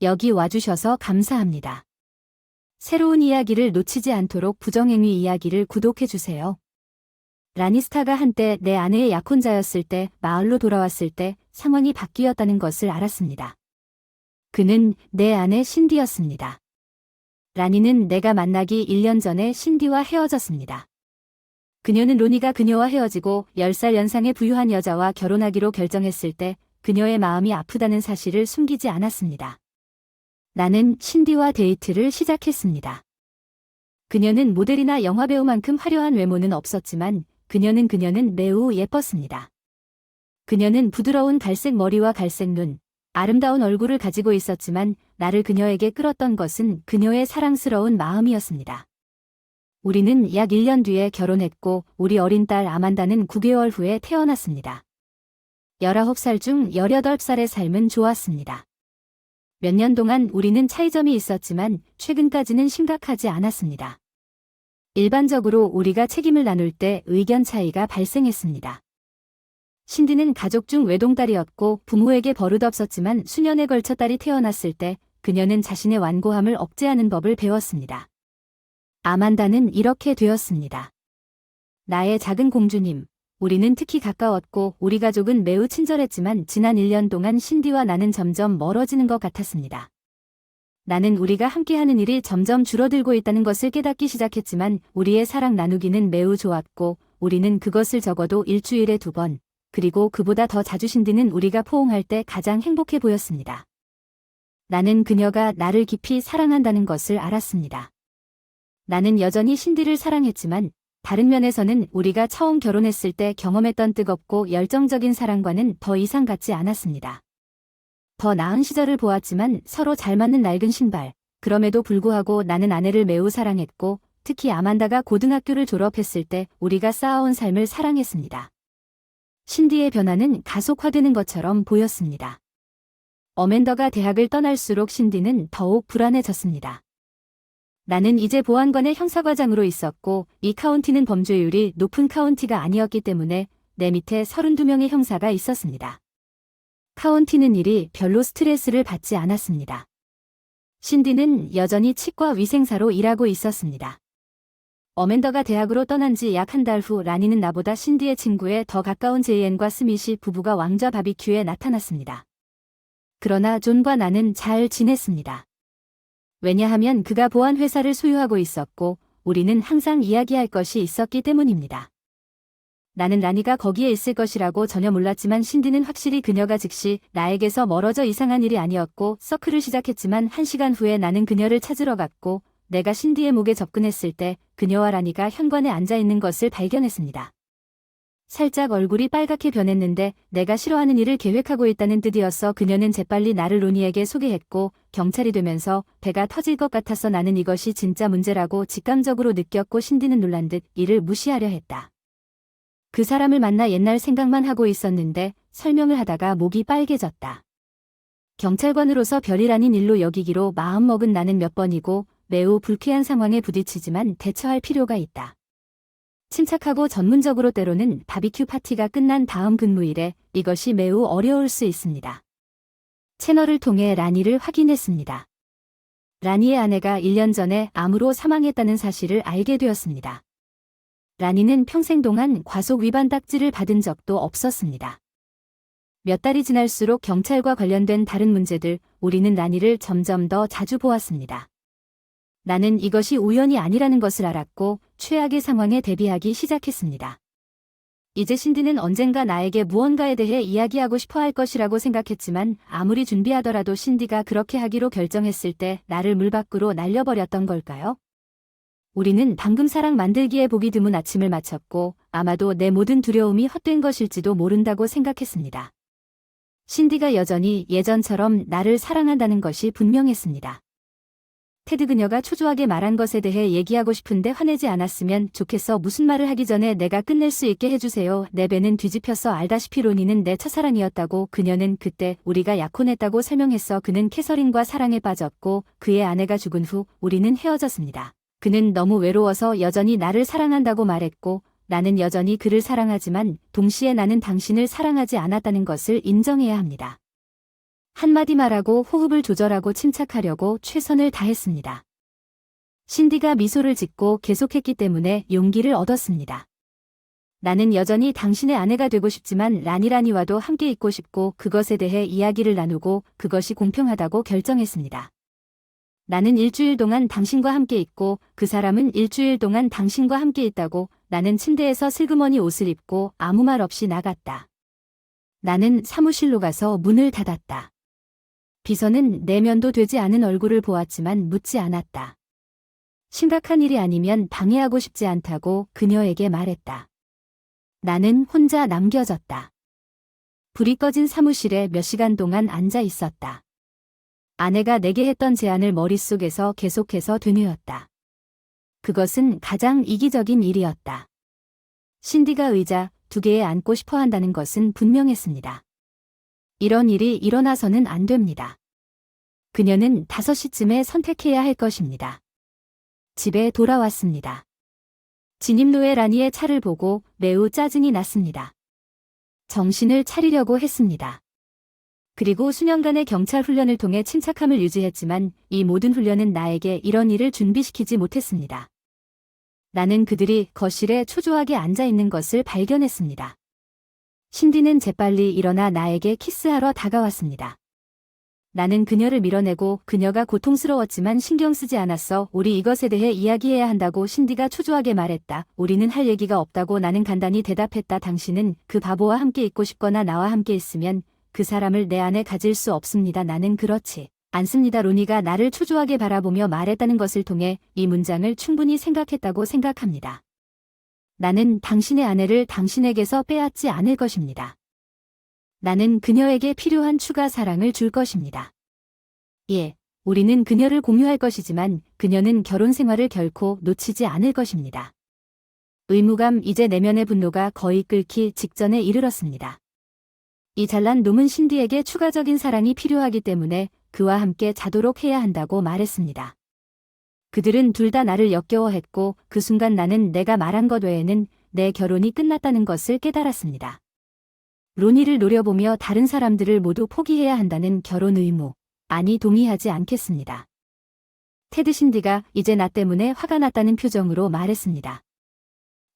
여기 와주셔서 감사합니다. 새로운 이야기를 놓치지 않도록 부정행위 이야기를 구독해주세요. 라니스타가 한때 내 아내의 약혼자였을 때 마을로 돌아왔을 때 상황이 바뀌었다는 것을 알았습니다. 그는 내 아내 신디였습니다. 라니는 내가 만나기 1년 전에 신디와 헤어졌습니다. 그녀는 로니가 그녀와 헤어지고 10살 연상의 부유한 여자와 결혼하기로 결정했을 때 그녀의 마음이 아프다는 사실을 숨기지 않았습니다. 나는 신디와 데이트를 시작했습니다. 그녀는 모델이나 영화배우만큼 화려한 외모는 없었지만 그녀는 매우 예뻤습니다. 그녀는 부드러운 갈색 머리와 갈색 눈, 아름다운 얼굴을 가지고 있었지만 나를 그녀에게 끌었던 것은 그녀의 사랑스러운 마음이었습니다. 우리는 약 1년 뒤에 결혼했고 우리 어린 딸 아만다는 9개월 후에 태어났습니다. 19살 중 18살의 삶은 좋았습니다. 몇 년 동안 우리는 차이점이 있었지만 최근까지는 심각하지 않았습니다. 일반적으로 우리가 책임을 나눌 때 의견 차이가 발생했습니다. 신디는 가족 중 외동딸이었고 부모에게 버릇없었지만 수년에 걸쳐 딸이 태어났을 때 그녀는 자신의 완고함을 억제하는 법을 배웠습니다. 아만다는 이렇게 되었습니다. 나의 작은 공주님, 우리는 특히 가까웠고 우리 가족은 매우 친절했지만 지난 1년 동안 신디와 나는 점점 멀어지는 것 같았습니다. 나는 우리가 함께하는 일이 점점 줄어들고 있다는 것을 깨닫기 시작했지만 우리의 사랑 나누기는 매우 좋았고 우리는 그것을 적어도 일주일에 2번, 그리고 그보다 더 자주 신디는 우리가 포옹할 때 가장 행복해 보였습니다. 나는 그녀가 나를 깊이 사랑한다는 것을 알았습니다. 나는 여전히 신디를 사랑했지만 다른 면에서는 우리가 처음 결혼했을 때 경험했던 뜨겁고 열정적인 사랑과는 더 이상 같지 않았습니다. 더 나은 시절을 보았지만 서로 잘 맞는 낡은 신발, 그럼에도 불구하고 나는 아내를 매우 사랑했고 특히 아만다가 고등학교를 졸업했을 때 우리가 쌓아온 삶을 사랑했습니다. 신디의 변화는 가속화되는 것처럼 보였습니다. 어맨더가 대학을 떠날수록 신디는 더욱 불안해졌습니다. 나는 이제 보안관의 형사과장으로 있었고 이 카운티는 범죄율이 높은 카운티가 아니었기 때문에 내 밑에 32명의 형사가 있었습니다. 카운티는 일이 별로 스트레스를 받지 않았습니다. 신디는 여전히 치과 위생사로 일하고 있었습니다. 어맨더가 대학으로 떠난 지 약 한 달 후 라니는 나보다 신디의 친구에 더 가까운 제이앤과 스밋이 부부가 왕좌 바비큐에 나타났습니다. 그러나 존과 나는 잘 지냈습니다. 왜냐하면 그가 보안회사를 소유하고 있었고 우리는 항상 이야기할 것이 있었기 때문입니다. 나는 라니가 거기에 있을 것이라고 전혀 몰랐지만 신디는 확실히 그녀가 즉시 나에게서 멀어져 이상한 일이 아니었고 서클을 시작했지만 1시간 후에 나는 그녀를 찾으러 갔고 내가 신디의 목에 접근했을 때 그녀와 라니가 현관에 앉아있는 것을 발견했습니다. 살짝 얼굴이 빨갛게 변했는데 내가 싫어하는 일을 계획하고 있다는 뜻이었어. 그녀는 재빨리 나를 로니에게 소개했고 경찰이 되면서 배가 터질 것 같아서 나는 이것이 진짜 문제라고 직감적으로 느꼈고 신디는 놀란 듯 이를 무시하려 했다. 그 사람을 만나 옛날 생각만 하고 있었는데 설명을 하다가 목이 빨개졌다. 경찰관으로서 별일 아닌 일로 여기기로 마음먹은 나는 몇 번이고 매우 불쾌한 상황에 부딪히지만 대처할 필요가 있다. 침착하고 전문적으로 때로는 바비큐 파티가 끝난 다음 근무일에 이것이 매우 어려울 수 있습니다. 채널을 통해 라니를 확인했습니다. 라니의 아내가 1년 전에 암으로 사망했다는 사실을 알게 되었습니다. 라니는 평생 동안 과속 위반 딱지를 받은 적도 없었습니다. 몇 달이 지날수록 경찰과 관련된 다른 문제들, 우리는 라니를 점점 더 자주 보았습니다. 나는 이것이 우연이 아니라는 것을 알았고 최악의 상황에 대비하기 시작했습니다. 이제 신디는 언젠가 나에게 무언가에 대해 이야기하고 싶어 할 것이라고 생각했지만 아무리 준비하더라도 신디가 그렇게 하기로 결정했을 때 나를 물 밖으로 날려버렸던 걸까요? 우리는 방금 사랑 만들기에 보기 드문 아침을 마쳤고 아마도 내 모든 두려움이 헛된 것일지도 모른다고 생각했습니다. 신디가 여전히 예전처럼 나를 사랑한다는 것이 분명했습니다. 테드 그녀가 초조하게 말한 것에 대해 얘기하고 싶은데 화내지 않았으면 좋겠어. 무슨 말을 하기 전에 내가 끝낼 수 있게 해주세요. 내 배는 뒤집혔어. 알다시피 로니는 내 첫사랑이었다고. 그녀는 그때 우리가 약혼했다고 설명했어. 그는 캐서린과 사랑에 빠졌고 그의 아내가 죽은 후 우리는 헤어졌습니다. 그는 너무 외로워서 여전히 나를 사랑한다고 말했고 나는 여전히 그를 사랑하지만 동시에 나는 당신을 사랑하지 않았다는 것을 인정해야 합니다. 한마디 말하고 호흡을 조절하고 침착하려고 최선을 다했습니다. 신디가 미소를 짓고 계속했기 때문에 용기를 얻었습니다. 나는 여전히 당신의 아내가 되고 싶지만 라니와도 함께 있고 싶고 그것에 대해 이야기를 나누고 그것이 공평하다고 결정했습니다. 나는 일주일 동안 당신과 함께 있고 그 사람은 일주일 동안 당신과 함께 있다고. 나는 침대에서 슬그머니 옷을 입고 아무 말 없이 나갔다. 나는 사무실로 가서 문을 닫았다. 비서는 내면도 되지 않은 얼굴을 보았지만 묻지 않았다. 심각한 일이 아니면 방해하고 싶지 않다고 그녀에게 말했다. 나는 혼자 남겨졌다. 불이 꺼진 사무실에 몇 시간 동안 앉아 있었다. 아내가 내게 했던 제안을 머릿속에서 계속해서 되뇌었다. 그것은 가장 이기적인 일이었다. 신디가 의자 2개에 앉고 싶어 한다는 것은 분명했습니다. 이런 일이 일어나서는 안 됩니다. 그녀는 5시쯤에 선택해야 할 것입니다. 집에 돌아왔습니다. 진입로에 라니의 차를 보고 매우 짜증이 났습니다. 정신을 차리려고 했습니다. 그리고 수년간의 경찰 훈련을 통해 침착함을 유지했지만 이 모든 훈련은 나에게 이런 일을 준비시키지 못했습니다. 나는 그들이 거실에 초조하게 앉아있는 것을 발견했습니다. 신디는 재빨리 일어나 나에게 키스하러 다가왔습니다. 나는 그녀를 밀어내고 그녀가 고통스러웠지만 신경 쓰지 않았어. 우리 이것에 대해 이야기해야 한다고 신디가 초조하게 말했다. 우리는 할 얘기가 없다고 나는 간단히 대답했다. 당신은 그 바보와 함께 있고 싶거나 나와 함께 있으면 그 사람을 내 안에 가질 수 없습니다. 나는 그렇지 않습니다. 로니가 나를 초조하게 바라보며 말했다는 것을 통해 이 문장을 충분히 생각했다고 생각합니다. 나는 당신의 아내를 당신에게서 빼앗지 않을 것입니다. 나는 그녀에게 필요한 추가 사랑을 줄 것입니다. 예, 우리는 그녀를 공유할 것이지만 그녀는 결혼 생활을 결코 놓치지 않을 것입니다. 의무감 이제 내면의 분노가 거의 끓기 직전에 이르렀습니다. 이 잘난 놈은 신디에게 추가적인 사랑이 필요하기 때문에 그와 함께 자도록 해야 한다고 말했습니다. 그들은 둘 다 나를 역겨워했고 그 순간 나는 내가 말한 것 외에는 내 결혼이 끝났다는 것을 깨달았습니다. 로니를 노려보며 다른 사람들을 모두 포기해야 한다는 결혼 의무. 아니 동의하지 않겠습니다. 테드 신디가 이제 나 때문에 화가 났다는 표정으로 말했습니다.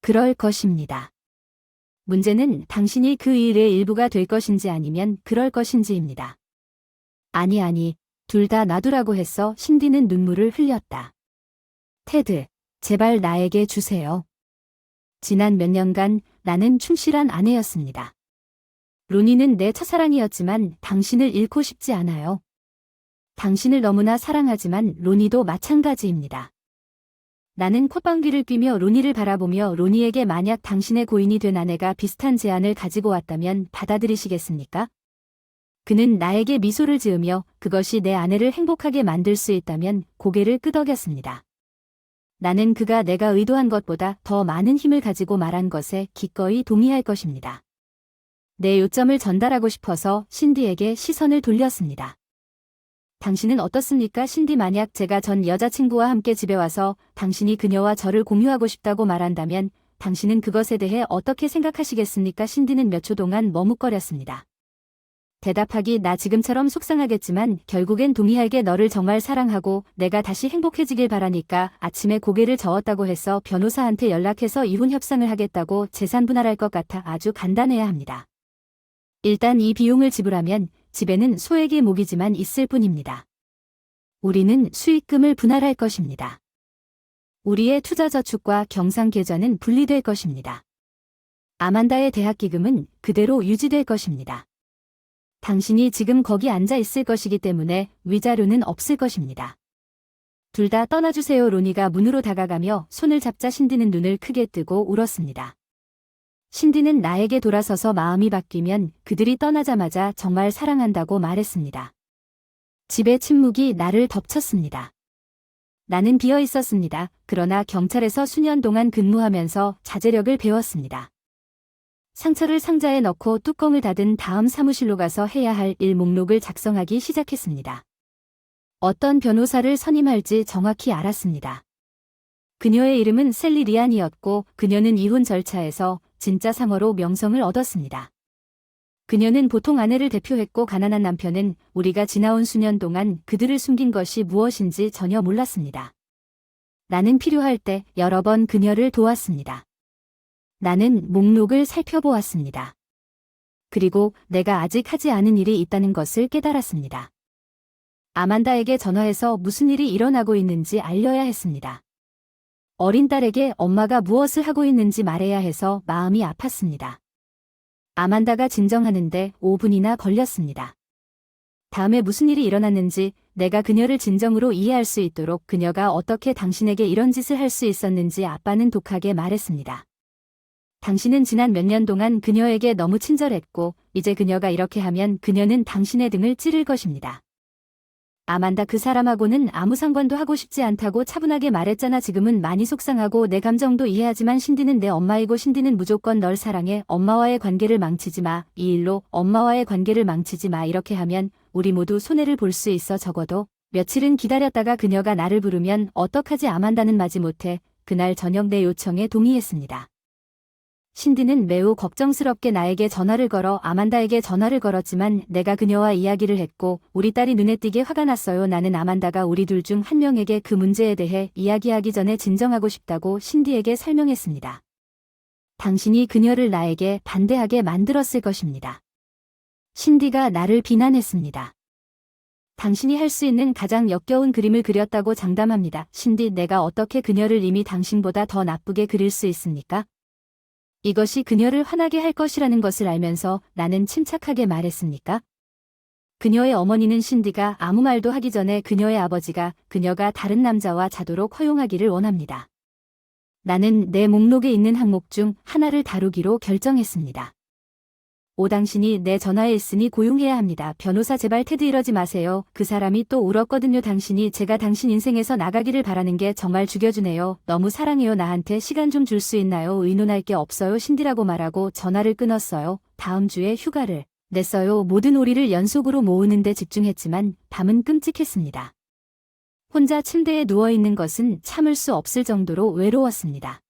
그럴 것입니다. 문제는 당신이 그 일의 일부가 될 것인지 아니면 그럴 것인지입니다. 아니, 둘 다 놔두라고 했어. 신디는 눈물을 흘렸다. 테드, 제발 나에게 주세요. 지난 몇 년간 나는 충실한 아내였습니다. 로니는 내 첫사랑이었지만 당신을 잃고 싶지 않아요. 당신을 너무나 사랑하지만 로니도 마찬가지입니다. 나는 콧방귀를 뀌며 로니를 바라보며 로니에게 만약 당신의 고인이 된 아내가 비슷한 제안을 가지고 왔다면 받아들이시겠습니까? 그는 나에게 미소를 지으며 그것이 내 아내를 행복하게 만들 수 있다면 고개를 끄덕였습니다. 나는 그가 내가 의도한 것보다 더 많은 힘을 가지고 말한 것에 기꺼이 동의할 것입니다. 내 요점을 전달하고 싶어서 신디에게 시선을 돌렸습니다. 당신은 어떻습니까? 신디 만약 제가 전 여자친구와 함께 집에 와서 당신이 그녀와 저를 공유하고 싶다고 말한다면 당신은 그것에 대해 어떻게 생각하시겠습니까? 신디는 몇 초 동안 머뭇거렸습니다. 대답하기 나 지금처럼 속상하겠지만 결국엔 동의할게. 너를 정말 사랑하고 내가 다시 행복해지길 바라니까. 아침에 고개를 저었다고 해서 변호사한테 연락해서 이혼 협상을 하겠다고 재산 분할할 것 같아 아주 간단해야 합니다. 일단 이 비용을 지불하면 집에는 소액의 모기지만 있을 뿐입니다. 우리는 수익금을 분할할 것입니다. 우리의 투자저축과 경상계좌는 분리될 것입니다. 아만다의 대학기금은 그대로 유지될 것입니다. 당신이 지금 거기 앉아 있을 것이기 때문에 위자료는 없을 것입니다. 둘 다 떠나주세요. 로니가 문으로 다가가며 손을 잡자 신디는 눈을 크게 뜨고 울었습니다. 신디는 나에게 돌아서서 마음이 바뀌면 그들이 떠나자마자 정말 사랑한다고 말했습니다. 집의 침묵이 나를 덮쳤습니다. 나는 비어 있었습니다. 그러나 경찰에서 수년 동안 근무하면서 자제력을 배웠습니다. 상처를 상자에 넣고 뚜껑을 닫은 다음 사무실로 가서 해야 할 일 목록을 작성하기 시작했습니다. 어떤 변호사를 선임할지 정확히 알았습니다. 그녀의 이름은 셀리 리안이었고 그녀는 이혼 절차에서 진짜 상어로 명성을 얻었습니다. 그녀는 보통 아내를 대표했고 가난한 남편은 우리가 지나온 수년 동안 그들을 숨긴 것이 무엇인지 전혀 몰랐습니다. 나는 필요할 때 여러 번 그녀를 도왔습니다. 나는 목록을 살펴보았습니다. 그리고 내가 아직 하지 않은 일이 있다는 것을 깨달았습니다. 아만다에게 전화해서 무슨 일이 일어나고 있는지 알려야 했습니다. 어린 딸에게 엄마가 무엇을 하고 있는지 말해야 해서 마음이 아팠습니다. 아만다가 진정하는데 5분이나 걸렸습니다. 다음에 무슨 일이 일어났는지 내가 그녀를 진정으로 이해할 수 있도록 그녀가 어떻게 당신에게 이런 짓을 할 수 있었는지 아빠는 독하게 말했습니다. 당신은 지난 몇 년 동안 그녀에게 너무 친절했고 이제 그녀가 이렇게 하면 그녀는 당신의 등을 찌를 것입니다. 아만다 그 사람하고는 아무 상관도 하고 싶지 않다고 차분하게 말했잖아. 지금은 많이 속상하고 내 감정도 이해하지만 신디는 내 엄마이고 신디는 무조건 널 사랑해. 엄마와의 관계를 망치지 마. 이 일로 엄마와의 관계를 망치지 마. 이렇게 하면 우리 모두 손해를 볼 수 있어. 적어도 며칠은 기다렸다가 그녀가 나를 부르면 어떡하지. 아만다는 마지못해 그날 저녁 내 요청에 동의했습니다. 신디는 매우 걱정스럽게 나에게 전화를 걸어 아만다에게 전화를 걸었지만 내가 그녀와 이야기를 했고 우리 딸이 눈에 띄게 화가 났어요. 나는 아만다가 우리 둘 중 한 명에게 그 문제에 대해 이야기하기 전에 진정하고 싶다고 신디에게 설명했습니다. 당신이 그녀를 나에게 반대하게 만들었을 것입니다. 신디가 나를 비난했습니다. 당신이 할 수 있는 가장 역겨운 그림을 그렸다고 장담합니다. 신디, 내가 어떻게 그녀를 이미 당신보다 더 나쁘게 그릴 수 있습니까? 이것이 그녀를 화나게 할 것이라는 것을 알면서 나는 침착하게 말했습니까? 그녀의 어머니는 신디가 아무 말도 하기 전에 그녀의 아버지가 그녀가 다른 남자와 자도록 허용하기를 원합니다. 나는 내 목록에 있는 항목 중 하나를 다루기로 결정했습니다. 당신이 내 전화에 있으니 고용해야 합니다. 변호사 제발 테드 이러지 마세요. 그 사람이 또 울었거든요. 당신이 제가 당신 인생에서 나가기를 바라는 게 정말 죽여주네요. 너무 사랑해요. 나한테 시간 좀 줄 수 있나요? 의논할 게 없어요. 신디라고 말하고 전화를 끊었어요. 다음 주에 휴가를 냈어요. 모든 오리를 연속으로 모으는데 집중했지만 밤은 끔찍했습니다. 혼자 침대에 누워있는 것은 참을 수 없을 정도로 외로웠습니다.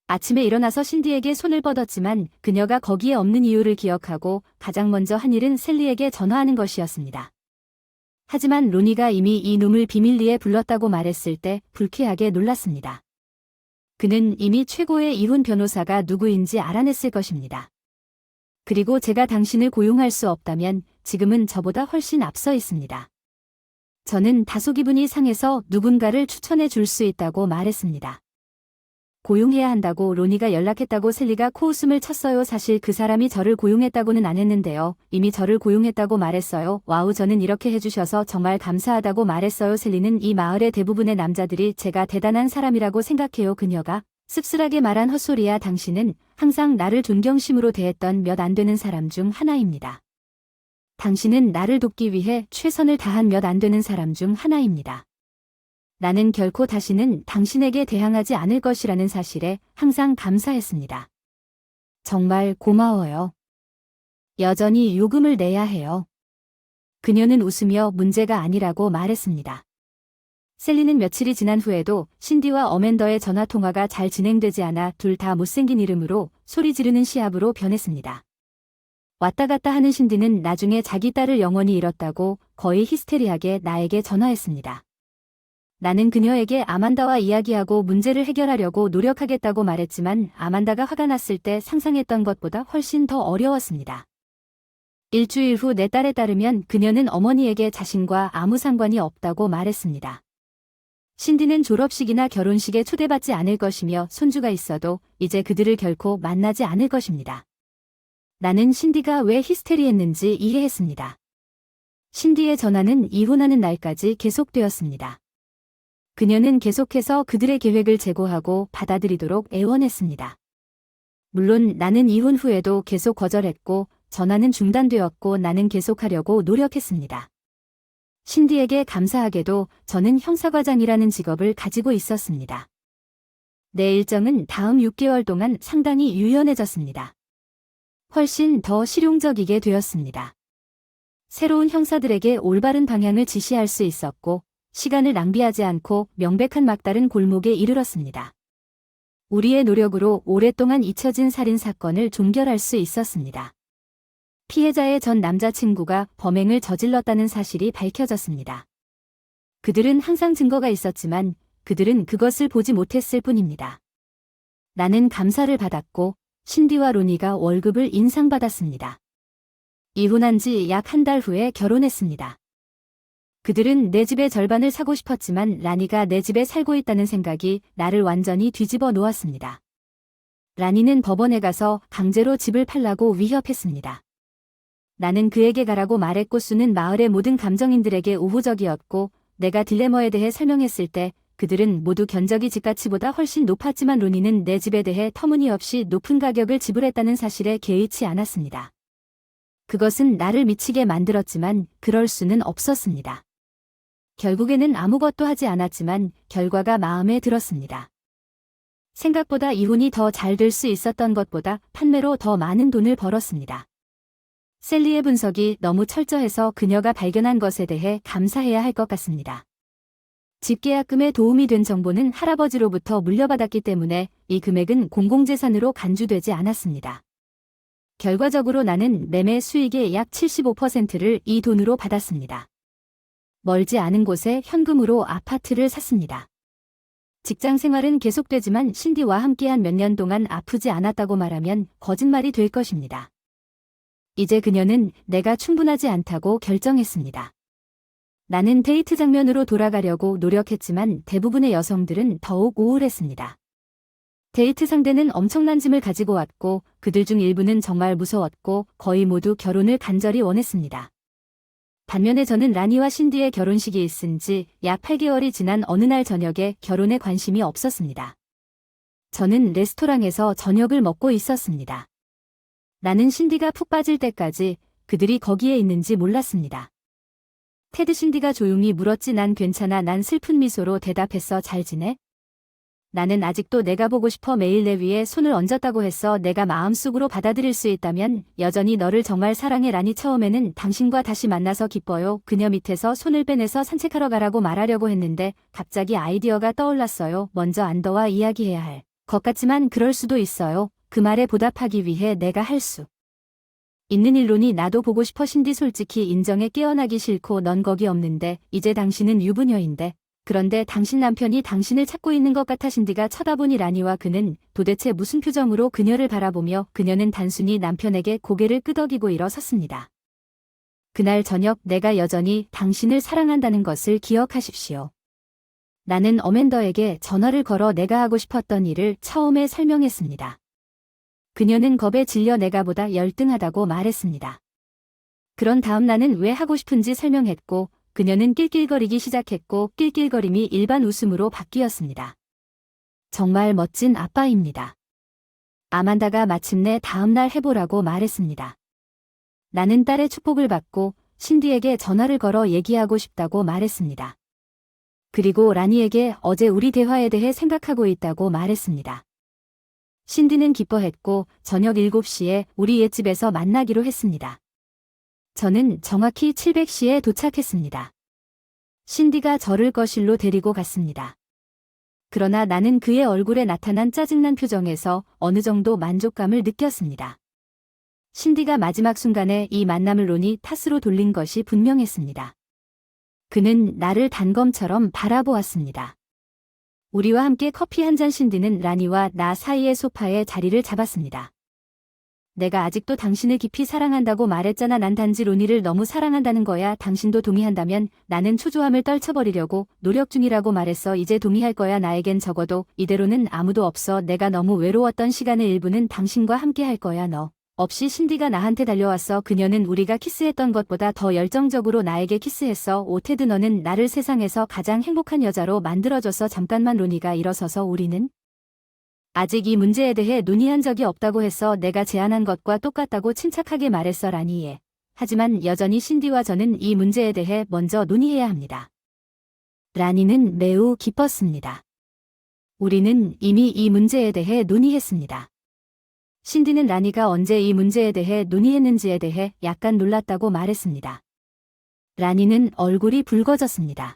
아침에 일어나서 신디에게 손을 뻗었지만 그녀가 거기에 없는 이유를 기억하고 가장 먼저 한 일은 셀리에게 전화하는 것이었습니다. 하지만 로니가 이미 이 놈을 비밀리에 불렀다고 말했을 때 불쾌하게 놀랐습니다. 그는 이미 최고의 이혼 변호사가 누구인지 알아냈을 것입니다. 그리고 제가 당신을 고용할 수 없다면 지금은 저보다 훨씬 앞서 있습니다. 저는 다소 기분이 상해서 누군가를 추천해 줄 수 있다고 말했습니다. 고용해야 한다고 로니가 연락했다고 셀리가 코웃음을 쳤어요. 사실 그 사람이 저를 고용했다고는 안 했는데요. 이미 저를 고용했다고 말했어요. 와우, 저는 이렇게 해주셔서 정말 감사하다고 말했어요. 셀리는 이 마을의 대부분의 남자들이 제가 대단한 사람이라고 생각해요. 그녀가 씁쓸하게 말한 헛소리야. 당신은 항상 나를 존경심으로 대했던 몇 안 되는 사람 중 하나입니다. 당신은 나를 돕기 위해 최선을 다한 몇 안 되는 사람 중 하나입니다. 나는 결코 다시는 당신에게 대항하지 않을 것이라는 사실에 항상 감사했습니다. 정말 고마워요. 여전히 요금을 내야 해요. 그녀는 웃으며 문제가 아니라고 말했습니다. 셀리는 며칠이 지난 후에도 신디와 어맨더의 전화통화가 잘 진행되지 않아 둘 다 못생긴 이름으로 소리 지르는 시합으로 변했습니다. 왔다 갔다 하는 신디는 나중에 자기 딸을 영원히 잃었다고 거의 히스테리하게 나에게 전화했습니다. 나는 그녀에게 아만다와 이야기하고 문제를 해결하려고 노력하겠다고 말했지만 아만다가 화가 났을 때 상상했던 것보다 훨씬 더 어려웠습니다. 일주일 후 내 딸에 따르면 그녀는 어머니에게 자신과 아무 상관이 없다고 말했습니다. 신디는 졸업식이나 결혼식에 초대받지 않을 것이며 손주가 있어도 이제 그들을 결코 만나지 않을 것입니다. 나는 신디가 왜 히스테리했는지 이해했습니다. 신디의 전화는 이혼하는 날까지 계속되었습니다. 그녀는 계속해서 그들의 계획을 재고하고 받아들이도록 애원했습니다. 물론 나는 이혼 후에도 계속 거절했고 전화는 중단되었고 나는 계속하려고 노력했습니다. 신디에게 감사하게도 저는 형사과장이라는 직업을 가지고 있었습니다. 내 일정은 다음 6개월 동안 상당히 유연해졌습니다. 훨씬 더 실용적이게 되었습니다. 새로운 형사들에게 올바른 방향을 지시할 수 있었고 시간을 낭비하지 않고 명백한 막다른 골목에 이르렀습니다. 우리의 노력으로 오랫동안 잊혀진 살인 사건을 종결할 수 있었습니다. 피해자의 전 남자친구가 범행을 저질렀다는 사실이 밝혀졌습니다. 그들은 항상 증거가 있었지만 그들은 그것을 보지 못했을 뿐입니다. 나는 감사를 받았고 신디와 로니가 월급을 인상받았습니다. 이혼한 지 약 한 달 후에 결혼했습니다. 그들은 내 집의 절반을 사고 싶었지만 라니가 내 집에 살고 있다는 생각이 나를 완전히 뒤집어 놓았습니다. 라니는 법원에 가서 강제로 집을 팔라고 위협했습니다. 나는 그에게 가라고 말했고 수는 마을의 모든 감정인들에게 우호적이었고 내가 딜레마에 대해 설명했을 때 그들은 모두 견적이 집가치보다 훨씬 높았지만 로니는 내 집에 대해 터무니없이 높은 가격을 지불했다는 사실에 개의치 않았습니다. 그것은 나를 미치게 만들었지만 그럴 수는 없었습니다. 결국에는 아무것도 하지 않았지만 결과가 마음에 들었습니다. 생각보다 이혼이 더 잘 될 수 있었던 것보다 판매로 더 많은 돈을 벌었습니다. 셀리의 분석이 너무 철저해서 그녀가 발견한 것에 대해 감사해야 할 것 같습니다. 집계약금에 도움이 된 정보는 할아버지로부터 물려받았기 때문에 이 금액은 공공재산으로 간주되지 않았습니다. 결과적으로 나는 매매 수익의 약 75%를 이 돈으로 받았습니다. 멀지 않은 곳에 현금으로 아파트를 샀습니다. 직장 생활은 계속되지만 신디와 함께한 몇 년 동안 아프지 않았다고 말하면 거짓말이 될 것입니다. 이제 그녀는 내가 충분하지 않다고 결정했습니다. 나는 데이트 장면으로 돌아가려고 노력했지만 대부분의 여성들은 더욱 우울했습니다. 데이트 상대는 엄청난 짐을 가지고 왔고 그들 중 일부는 정말 무서웠고 거의 모두 결혼을 간절히 원했습니다. 반면에 저는 라니와 신디의 결혼식이 있은 지 약 8개월이 지난 어느 날 저녁에 결혼에 관심이 없었습니다. 저는 레스토랑에서 저녁을 먹고 있었습니다. 나는 신디가 푹 빠질 때까지 그들이 거기에 있는지 몰랐습니다. 테드 신디가 조용히 물었지 난 괜찮아 난 슬픈 미소로 대답했어 잘 지내? 나는 아직도 내가 보고 싶어 매일 내 위에 손을 얹었다고 했어 내가 마음속으로 받아들일 수 있다면 여전히 너를 정말 사랑해 라니 처음에는 당신과 다시 만나서 기뻐요. 그녀 밑에서 손을 빼내서 산책하러 가라고 말하려고 했는데 갑자기 아이디어가 떠올랐어요. 먼저 안더와 이야기해야 할 것 같지만 그럴 수도 있어요. 그 말에 보답하기 위해 내가 할 수 있는 일로니 나도 보고 싶어 신디 솔직히 인정에 깨어나기 싫고 넌 거기 없는데 이제 당신은 유부녀인데 그런데 당신 남편이 당신을 찾고 있는 것 같아 신디가 쳐다보니 라니와 그는 도대체 무슨 표정으로 그녀를 바라보며 그녀는 단순히 남편에게 고개를 끄덕이고 일어섰습니다. 그날 저녁 내가 여전히 당신을 사랑한다는 것을 기억하십시오. 나는 어맨더에게 전화를 걸어 내가 하고 싶었던 일을 처음에 설명했습니다. 그녀는 겁에 질려 내가 보다 열등하다고 말했습니다. 그런 다음 나는 왜 하고 싶은지 설명했고 그녀는 낄낄거리기 시작했고 낄낄거림이 일반 웃음으로 바뀌었습니다. 정말 멋진 아빠입니다. 아만다가 마침내 다음날 해보라고 말했습니다. 나는 딸의 축복을 받고 신디에게 전화를 걸어 얘기하고 싶다고 말했습니다. 그리고 라니에게 어제 우리 대화에 대해 생각하고 있다고 말했습니다. 신디는 기뻐했고 저녁 7시에 우리 옛집에서 만나기로 했습니다. 저는 정확히 700시에 도착했습니다. 신디가 저를 거실로 데리고 갔습니다. 그러나 나는 그의 얼굴에 나타난 짜증난 표정에서 어느 정도 만족감을 느꼈습니다. 신디가 마지막 순간에 이 만남을 로니 탓으로 돌린 것이 분명했습니다. 그는 나를 단검처럼 바라보았습니다. 우리와 함께 커피 한 잔 신디는 라니와 나 사이의 소파에 자리를 잡았습니다. 내가 아직도 당신을 깊이 사랑한다고 말했잖아. 난 단지 로니를 너무 사랑한다는 거야. 당신도 동의한다면 나는 초조함을 떨쳐버리려고 노력 중이라고 말했어. 이제 동의할 거야. 나에겐 적어도 이대로는 아무도 없어. 내가 너무 외로웠던 시간의 일부는 당신과 함께 할 거야. 너 없이 신디가 나한테 달려왔어. 그녀는 우리가 키스했던 것보다 더 열정적으로 나에게 키스했어. 오 테드 너는 나를 세상에서 가장 행복한 여자로 만들어줬어. 잠깐만 로니가 일어서서 우리는 아직 이 문제에 대해 논의한 적이 없다고 해서 내가 제안한 것과 똑같다고 침착하게 말했어 라니에. 하지만 여전히 신디와 저는 이 문제에 대해 먼저 논의해야 합니다. 라니는 매우 기뻤습니다. 우리는 이미 이 문제에 대해 논의했습니다. 신디는 라니가 언제 이 문제에 대해 논의했는지에 대해 약간 놀랐다고 말했습니다. 라니는 얼굴이 붉어졌습니다.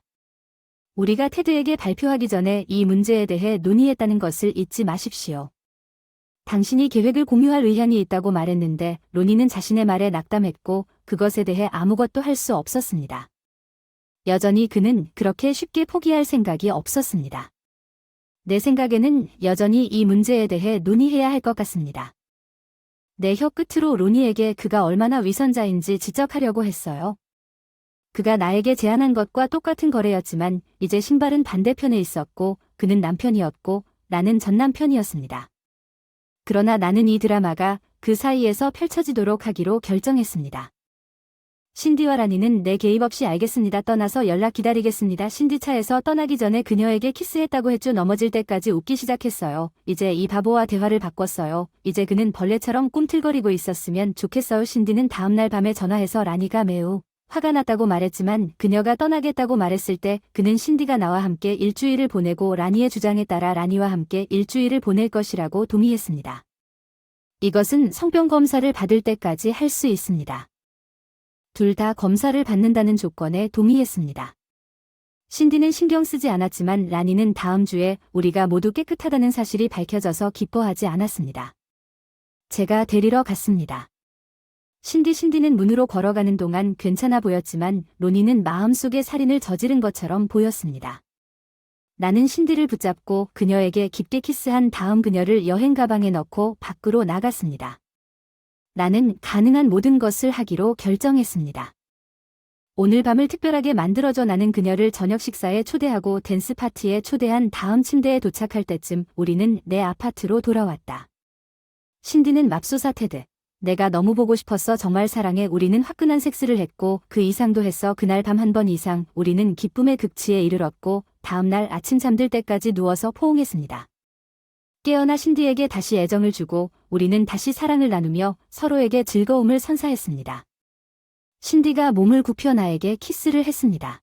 우리가 테드에게 발표하기 전에 이 문제에 대해 논의했다는 것을 잊지 마십시오. 당신이 계획을 공유할 의향이 있다고 말했는데 로니는 자신의 말에 낙담했고 그것에 대해 아무것도 할 수 없었습니다. 여전히 그는 그렇게 쉽게 포기할 생각이 없었습니다. 내 생각에는 여전히 이 문제에 대해 논의해야 할 것 같습니다. 내 혀 끝으로 로니에게 그가 얼마나 위선자인지 지적하려고 했어요. 그가 나에게 제안한 것과 똑같은 거래였지만 이제 신발은 반대편에 있었고 그는 남편이었고 나는 전 남편이었습니다. 그러나 나는 이 드라마가 그 사이에서 펼쳐지도록 하기로 결정했습니다. 신디와 라니는 내 개입 없이 알겠습니다. 떠나서 연락 기다리겠습니다. 신디 차에서 떠나기 전에 그녀에게 키스했다고 했죠. 넘어질 때까지 웃기 시작했어요. 이제 이 바보와 대화를 바꿨어요. 이제 그는 벌레처럼 꿈틀거리고 있었으면 좋겠어요. 신디는 다음날 밤에 전화해서 라니가 매우 화가 났다고 말했지만 그녀가 떠나겠다고 말했을 때 그는 신디가 나와 함께 일주일을 보내고 라니의 주장에 따라 라니와 함께 일주일을 보낼 것이라고 동의했습니다. 이것은 성병 검사를 받을 때까지 할 수 있습니다. 둘 다 검사를 받는다는 조건에 동의했습니다. 신디는 신경 쓰지 않았지만 라니는 다음 주에 우리가 모두 깨끗하다는 사실이 밝혀져서 기뻐하지 않았습니다. 제가 데리러 갔습니다. 신디는 문으로 걸어가는 동안 괜찮아 보였지만 로니는 마음속에 살인을 저지른 것처럼 보였습니다. 나는 신디를 붙잡고 그녀에게 깊게 키스한 다음 그녀를 여행 가방에 넣고 밖으로 나갔습니다. 나는 가능한 모든 것을 하기로 결정했습니다. 오늘 밤을 특별하게 만들어줘. 나는 그녀를 저녁 식사에 초대하고 댄스 파티에 초대한 다음 침대에 도착할 때쯤 우리는 내 아파트로 돌아왔다. 신디는 맙소사 테드. 내가 너무 보고 싶었어. 정말 사랑해. 우리는 화끈한 섹스를 했고 그 이상도 했어. 그날 밤 한 번 이상 우리는 기쁨의 극치에 이르렀고 다음날 아침 잠들 때까지 누워서 포옹했습니다. 깨어나 신디에게 다시 애정을 주고 우리는 다시 사랑을 나누며 서로에게 즐거움을 선사했습니다. 신디가 몸을 굽혀 나에게 키스를 했습니다.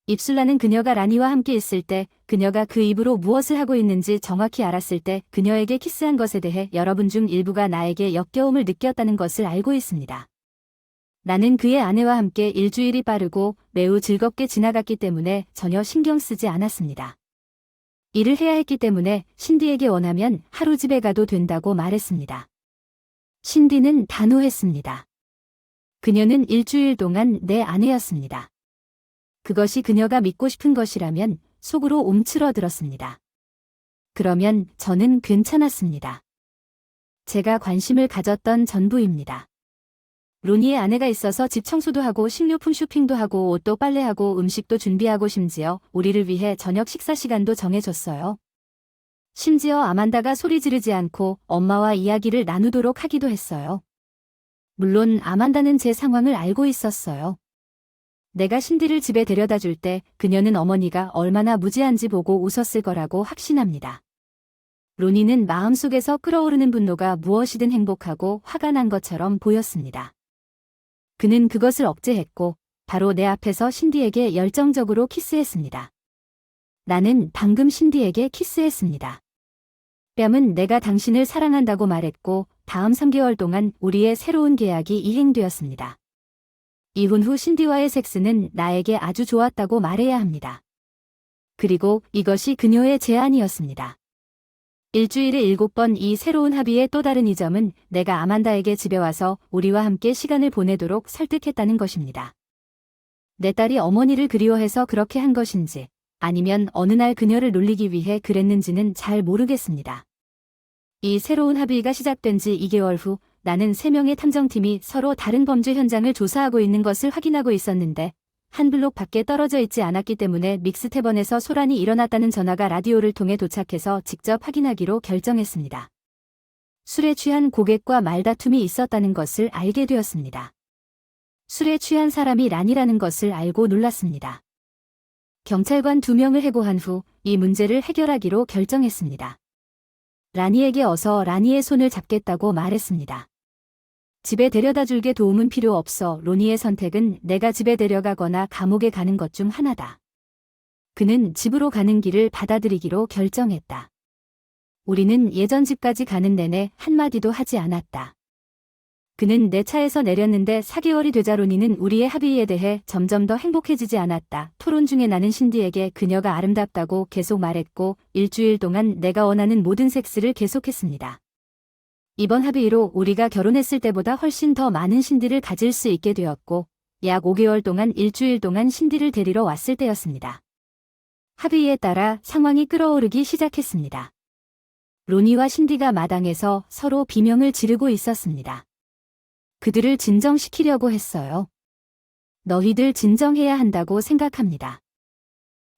입술라는 그녀가 라니와 함께 있을 때 그녀가 그 입으로 무엇을 하고 있는지 정확히 알았을 때 그녀에게 키스한 것에 대해 여러분 중 일부가 나에게 역겨움을 느꼈다는 것을 알고 있습니다. 나는 그의 아내와 함께 일주일이 빠르고 매우 즐겁게 지나갔기 때문에 전혀 신경 쓰지 않았습니다. 일을 해야 했기 때문에 신디에게 원하면 하루 집에 가도 된다고 말했습니다. 신디는 단호했습니다. 그녀는 일주일 동안 내 아내였습니다. 그것이 그녀가 믿고 싶은 것이라면 속으로 움츠러들었습니다. 그러면 저는 괜찮았습니다. 제가 관심을 가졌던 전부입니다. 로니의 아내가 있어서 집 청소도 하고 식료품 쇼핑도 하고 옷도 빨래하고 음식도 준비하고 심지어 우리를 위해 저녁 식사 시간도 정해줬어요. 심지어 아만다가 소리 지르지 않고 엄마와 이야기를 나누도록 하기도 했어요. 물론 아만다는 제 상황을 알고 있었어요. 내가 신디를 집에 데려다 줄 때 그녀는 어머니가 얼마나 무지한지 보고 웃었을 거라고 확신합니다. 로니는 마음속에서 끓어오르는 분노가 무엇이든 행복하고 화가 난 것처럼 보였습니다. 그는 그것을 억제했고 바로 내 앞에서 신디에게 열정적으로 키스했습니다. 나는 방금 신디에게 키스했습니다. 뺨은 내가 당신을 사랑한다고 말했고 다음 3개월 동안 우리의 새로운 계약이 이행되었습니다. 이혼 후 신디와의 섹스는 나에게 아주 좋았다고 말해야 합니다. 그리고 이것이 그녀의 제안이었습니다. 일주일에 7번 이 새로운 합의의 또 다른 이점은 내가 아만다에게 집에 와서 우리와 함께 시간을 보내도록 설득했다는 것입니다. 내 딸이 어머니를 그리워해서 그렇게 한 것인지 아니면 어느 날 그녀를 놀리기 위해 그랬는지는 잘 모르겠습니다. 이 새로운 합의가 시작된 지 2개월 후 나는 3명의 탐정팀이 서로 다른 범죄 현장을 조사하고 있는 것을 확인하고 있었는데 한 블록 밖에 떨어져 있지 않았기 때문에 믹스테번에서 소란이 일어났다는 전화가 라디오를 통해 도착해서 직접 확인하기로 결정했습니다. 술에 취한 고객과 말다툼이 있었다는 것을 알게 되었습니다. 술에 취한 사람이 란이라는 것을 알고 놀랐습니다. 경찰관 2명을 해고한 후 이 문제를 해결하기로 결정했습니다. 라니에게 어서 라니의 손을 잡겠다고 말했습니다. 집에 데려다 줄게 도움은 필요 없어. 로니의 선택은 내가 집에 데려가거나 감옥에 가는 것 중 하나다. 그는 집으로 가는 길을 받아들이기로 결정했다. 우리는 예전 집까지 가는 내내 한마디도 하지 않았다. 그는 내 차에서 내렸는데 4개월이 되자 로니는 우리의 합의에 대해 점점 더 행복해지지 않았다. 토론 중에 나는 신디에게 그녀가 아름답다고 계속 말했고 일주일 동안 내가 원하는 모든 섹스를 계속했습니다. 이번 합의로 우리가 결혼했을 때보다 훨씬 더 많은 신디를 가질 수 있게 되었고 약 5개월 동안 일주일 동안 신디를 데리러 왔을 때였습니다. 합의에 따라 상황이 끓어오르기 시작했습니다. 로니와 신디가 마당에서 서로 비명을 지르고 있었습니다. 그들을 진정시키려고 했어요. 너희들 진정해야 한다고 생각합니다.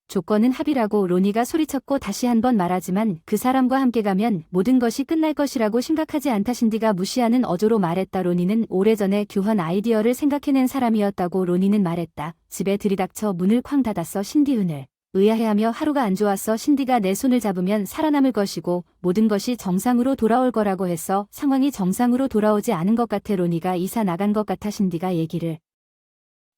조건은 합의라고 로니가 소리쳤고 다시 한번 말하지만 그 사람과 함께 가면 모든 것이 끝날 것이라고 심각하지 않다. 신디가 무시하는 어조로 말했다. 로니는 오래전에 교환 아이디어를 생각해낸 사람이었다고 로니는 말했다. 집에 들이닥쳐 문을 쾅 닫았어. 신디 은을 의아해하며 하루가 안 좋았어. 신디가 내 손을 잡으면 살아남을 것이고 모든 것이 정상으로 돌아올 거라고 했어. 상황이 정상으로 돌아오지 않은 것 같아. 로니가 이사 나간 것 같아. 신디가 얘기를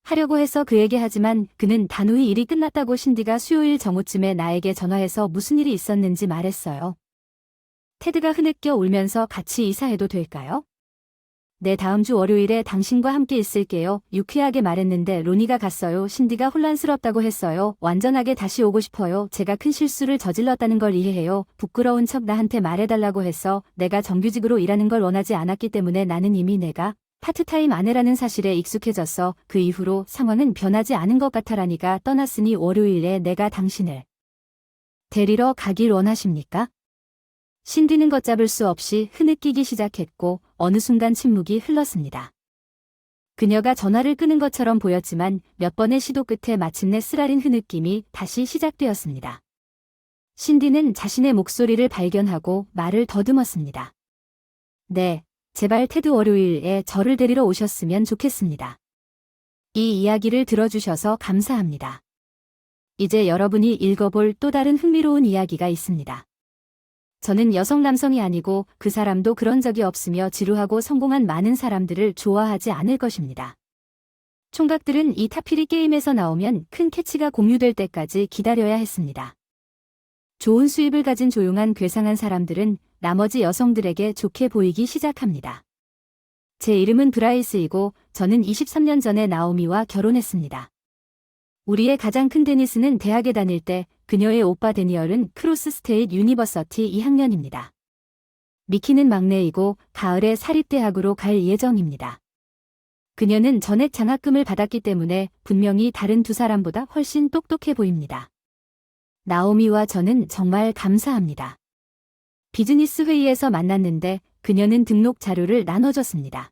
하려고 해서 그에게 하지만 그는 단호히 일이 끝났다고. 신디가 수요일 정오쯤에 나에게 전화해서 무슨 일이 있었는지 말했어요. 테드가 흐느껴 울면서 같이 이사해도 될까요? 네, 다음 주 월요일에 당신과 함께 있을게요. 유쾌하게 말했는데 로니가 갔어요. 신디가 혼란스럽다고 했어요. 완전하게 다시 오고 싶어요. 제가 큰 실수를 저질렀다는 걸 이해해요. 부끄러운 척 나한테 말해달라고 했어. 내가 정규직으로 일하는 걸 원하지 않았기 때문에 나는 이미 내가 파트타임 아내라는 사실에 익숙해졌어. 그 이후로 상황은 변하지 않은 것 같아라니가 떠났으니 월요일에 내가 당신을 데리러 가길 원하십니까? 신디는 걷잡을 수 없이 흐느끼기 시작했고 어느 순간 침묵이 흘렀습니다. 그녀가 전화를 끄는 것처럼 보였지만 몇 번의 시도 끝에 마침내 쓰라린 흐느낌이 다시 시작되었습니다. 신디는 자신의 목소리를 발견하고 말을 더듬었습니다. 네. 제발 테드 월요일에 저를 데리러 오셨으면 좋겠습니다. 이 이야기를 들어주셔서 감사합니다. 이제 여러분이 읽어볼 또 다른 흥미로운 이야기가 있습니다. 저는 여성 남성이 아니고 그 사람도 그런 적이 없으며 지루하고 성공한 많은 사람들을 좋아하지 않을 것입니다. 총각들은 이 타피리 게임에서 나오면 큰 캐치가 공유될 때까지 기다려야 했습니다. 좋은 수입을 가진 조용한 괴상한 사람들은 나머지 여성들에게 좋게 보이기 시작합니다. 제 이름은 브라이스이고 저는 23년 전에 나오미와 결혼했습니다. 우리의 가장 큰 데니스는 대학에 다닐 때 그녀의 오빠 데니얼은 크로스 스테이트 유니버서티 2학년입니다. 미키는 막내이고 가을에 사립대학으로 갈 예정입니다. 그녀는 전액 장학금을 받았기 때문에 분명히 다른 두 사람보다 훨씬 똑똑해 보입니다. 나오미와 저는 정말 감사합니다. 비즈니스 회의에서 만났는데 그녀는 등록 자료를 나눠줬습니다.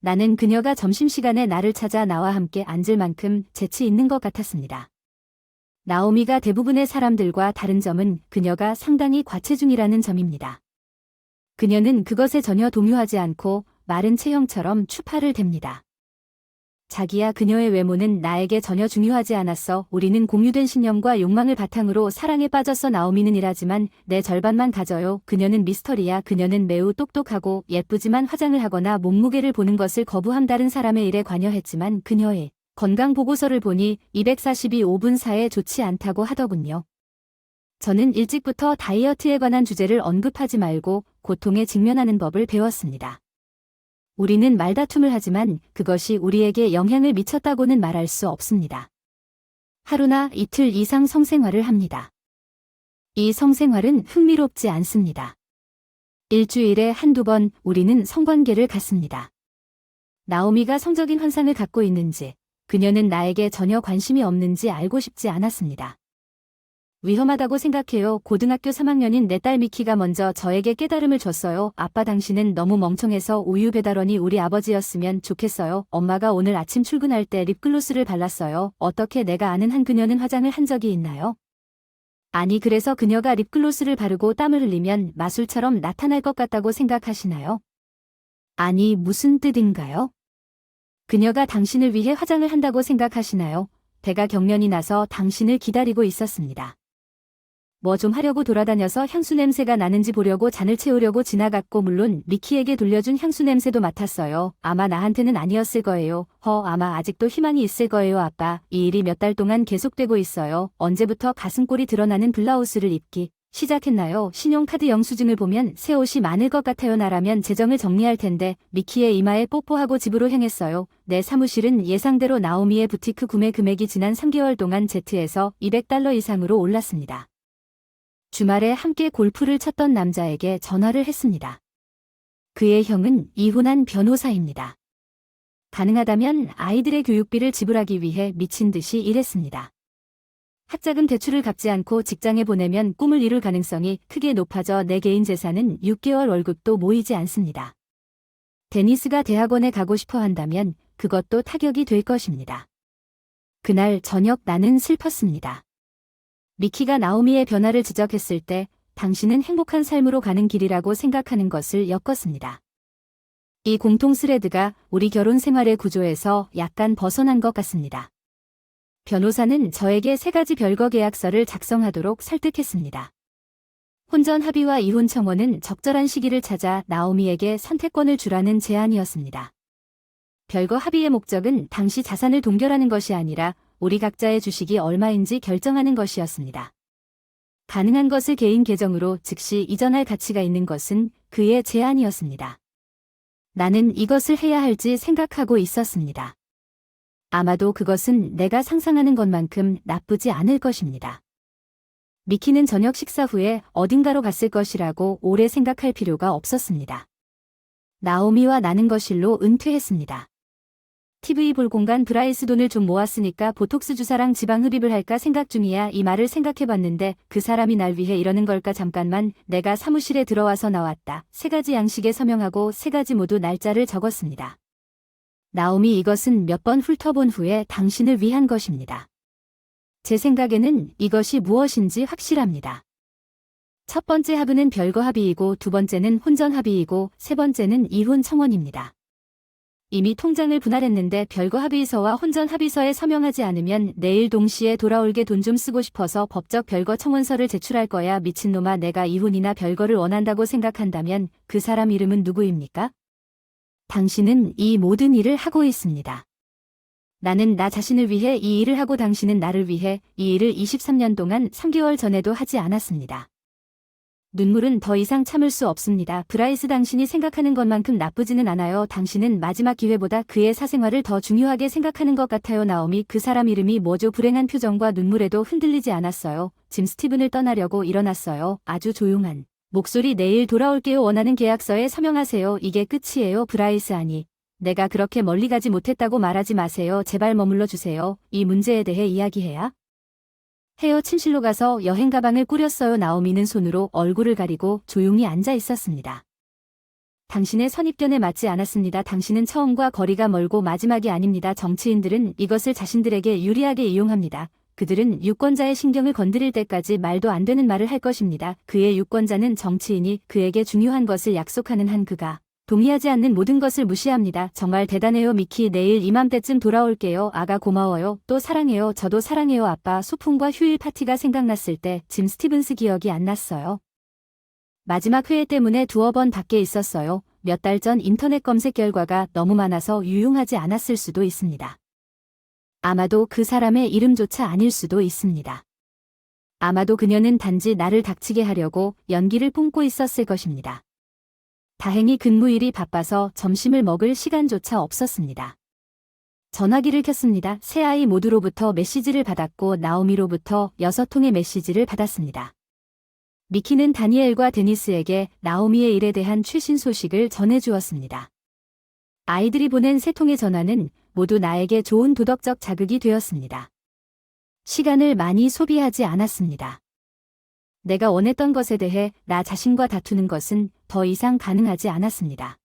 나는 그녀가 점심시간에 나를 찾아 나와 함께 앉을 만큼 재치 있는 것 같았습니다. 나오미가 대부분의 사람들과 다른 점은 그녀가 상당히 과체중이라는 점입니다. 그녀는 그것에 전혀 동요하지 않고 마른 체형처럼 추파를 댑니다. 자기야, 그녀의 외모는 나에게 전혀 중요하지 않았어. 우리는 공유된 신념과 욕망을 바탕으로 사랑에 빠졌어. 나오미는 일하지만 내 절반만 가져요. 그녀는 미스터리야. 그녀는 매우 똑똑하고 예쁘지만 화장을 하거나 몸무게를 보는 것을 거부함. 다른 사람의 일에 관여했지만 그녀의 건강보고서를 보니 242 5분 사에 좋지 않다고 하더군요. 저는 일찍부터 다이어트에 관한 주제를 언급하지 말고 고통에 직면하는 법을 배웠습니다. 우리는 말다툼을 하지만 그것이 우리에게 영향을 미쳤다고는 말할 수 없습니다. 하루나 이틀 이상 성생활을 합니다. 이 성생활은 흥미롭지 않습니다. 일주일에 한두 번 우리는 성관계를 갖습니다. 나오미가 성적인 환상을 갖고 있는지, 그녀는 나에게 전혀 관심이 없는지 알고 싶지 않았습니다. 위험하다고 생각해요. 고등학교 3학년인 내 딸 미키가 먼저 저에게 깨달음을 줬어요. 아빠, 당신은 너무 멍청해서 우유 배달원이 우리 아버지였으면 좋겠어요. 엄마가 오늘 아침 출근할 때 립글로스를 발랐어요. 어떻게 내가 아는 한 그녀는 화장을 한 적이 있나요? 아니, 그래서 그녀가 립글로스를 바르고 땀을 흘리면 마술처럼 나타날 것 같다고 생각하시나요? 아니, 무슨 뜻인가요? 그녀가 당신을 위해 화장을 한다고 생각하시나요? 배가 경련이 나서 당신을 기다리고 있었습니다. 뭐 좀 하려고 돌아다녀서 향수 냄새가 나는지 보려고 잔을 채우려고 지나갔고 물론 미키에게 돌려준 향수 냄새도 맡았어요. 아마 나한테는 아니었을 거예요. 아마 아직도 희망이 있을 거예요. 아빠, 이 일이 몇 달 동안 계속되고 있어요. 언제부터 가슴골이 드러나는 블라우스를 입기 시작했나요? 신용카드 영수증을 보면 새 옷이 많을 것 같아요. 나라면 재정을 정리할 텐데. 미키의 이마에 뽀뽀하고 집으로 향했어요. 내 사무실은 예상대로 나오미의 부티크 구매 금액이 지난 3개월 동안 제트에서 $200 이상으로 올랐습니다. 주말에 함께 골프를 쳤던 남자에게 전화를 했습니다. 그의 형은 이혼한 변호사입니다. 가능하다면 아이들의 교육비를 지불하기 위해 미친 듯이 일했습니다. 학자금 대출을 갚지 않고 직장에 보내면 꿈을 이룰 가능성이 크게 높아져 내 개인 재산은 6개월 월급도 모이지 않습니다. 데니스가 대학원에 가고 싶어 한다면 그것도 타격이 될 것입니다. 그날 저녁 나는 슬펐습니다. 미키가 나오미의 변화를 지적했을 때 당신은 행복한 삶으로 가는 길이라고 생각하는 것을 엮었습니다. 이 공통 스레드가 우리 결혼 생활의 구조에서 약간 벗어난 것 같습니다. 변호사는 저에게 3가지 별거 계약서를 작성하도록 설득했습니다. 혼전 합의와 이혼 청원은 적절한 시기를 찾아 나오미에게 선택권을 주라는 제안이었습니다. 별거 합의의 목적은 당시 자산을 동결하는 것이 아니라 우리 각자의 주식이 얼마인지 결정하는 것이었습니다. 가능한 것을 개인 계정으로 즉시 이전할 가치가 있는 것은 그의 제안이었습니다. 나는 이것을 해야 할지 생각하고 있었습니다. 아마도 그것은 내가 상상하는 것만큼 나쁘지 않을 것입니다. 미키는 저녁 식사 후에 어딘가로 갔을 것이라고 오래 생각할 필요가 없었습니다. 나오미와 나는 거실로 은퇴했습니다. TV 볼 공간 브라이스 돈을 좀 모았으니까 보톡스 주사랑 지방 흡입을 할까 생각 중이야. 이 말을 생각해봤는데 그 사람이 날 위해 이러는 걸까. 잠깐만. 내가 사무실에 들어와서 나왔다. 3가지 양식에 서명하고 3가지 모두 날짜를 적었습니다. 나오미, 이것은 몇 번 훑어본 후에 당신을 위한 것입니다. 제 생각에는 이것이 무엇인지 확실합니다. 첫 번째 합의는 별거 합의이고 2번째는 혼전 합의이고 3번째는 이혼 청원입니다. 이미 통장을 분할했는데 별거 합의서와 혼전 합의서에 서명하지 않으면 내일 동시에 돌아올게 돈 좀 쓰고 싶어서 법적 별거 청원서를 제출할 거야. 미친놈아, 내가 이혼이나 별거를 원한다고 생각한다면 그 사람 이름은 누구입니까? 당신은 이 모든 일을 하고 있습니다. 나는 나 자신을 위해 이 일을 하고 당신은 나를 위해 이 일을 23년 동안 3개월 전에도 하지 않았습니다. 눈물은 더 이상 참을 수 없습니다. 브라이스, 당신이 생각하는 것만큼 나쁘지는 않아요. 당신은 마지막 기회보다 그의 사생활을 더 중요하게 생각하는 것 같아요. 나오미, 그 사람 이름이 뭐죠? 불행한 표정과 눈물에도 흔들리지 않았어요. 짐 스티븐을 떠나려고 일어났어요. 아주 조용한 목소리. 내일 돌아올게요. 원하는 계약서에 서명하세요. 이게 끝이에요. 브라이스, 아니. 내가 그렇게 멀리 가지 못했다고 말하지 마세요. 제발 머물러 주세요. 이 문제에 대해 이야기해야 해요. 침실로 가서 여행 가방을 꾸렸어요. 나오미는 손으로 얼굴을 가리고 조용히 앉아 있었습니다. 당신의 선입견에 맞지 않았습니다. 당신은 처음과 거리가 멀고 마지막이 아닙니다. 정치인들은 이것을 자신들에게 유리하게 이용합니다. 그들은 유권자의 신경을 건드릴 때까지 말도 안 되는 말을 할 것입니다. 그의 유권자는 정치인이 그에게 중요한 것을 약속하는 한 그가 동의하지 않는 모든 것을 무시합니다. 정말 대단해요. 미키, 내일 이맘때쯤 돌아올게요. 아가, 고마워요. 또 사랑해요. 저도 사랑해요. 아빠. 소풍과 휴일 파티가 생각났을 때 짐 스티븐스 기억이 안 났어요. 마지막 회의 때문에 2번 밖에 있었어요. 몇 달 전 인터넷 검색 결과가 너무 많아서 유용하지 않았을 수도 있습니다. 아마도 그 사람의 이름조차 아닐 수도 있습니다. 아마도 그녀는 단지 나를 닥치게 하려고 연기를 뿜고 있었을 것입니다. 다행히 근무일이 바빠서 점심을 먹을 시간조차 없었습니다. 전화기를 켰습니다. 세 아이 모두로부터 메시지를 받았고 나오미로부터 6통의 메시지를 받았습니다. 미키는 다니엘과 데니스에게 나오미의 일에 대한 최신 소식을 전해주었습니다. 아이들이 보낸 3통의 전화는 모두 나에게 좋은 도덕적 자극이 되었습니다. 시간을 많이 소비하지 않았습니다. 내가 원했던 것에 대해 나 자신과 다투는 것은 더 이상 가능하지 않았습니다.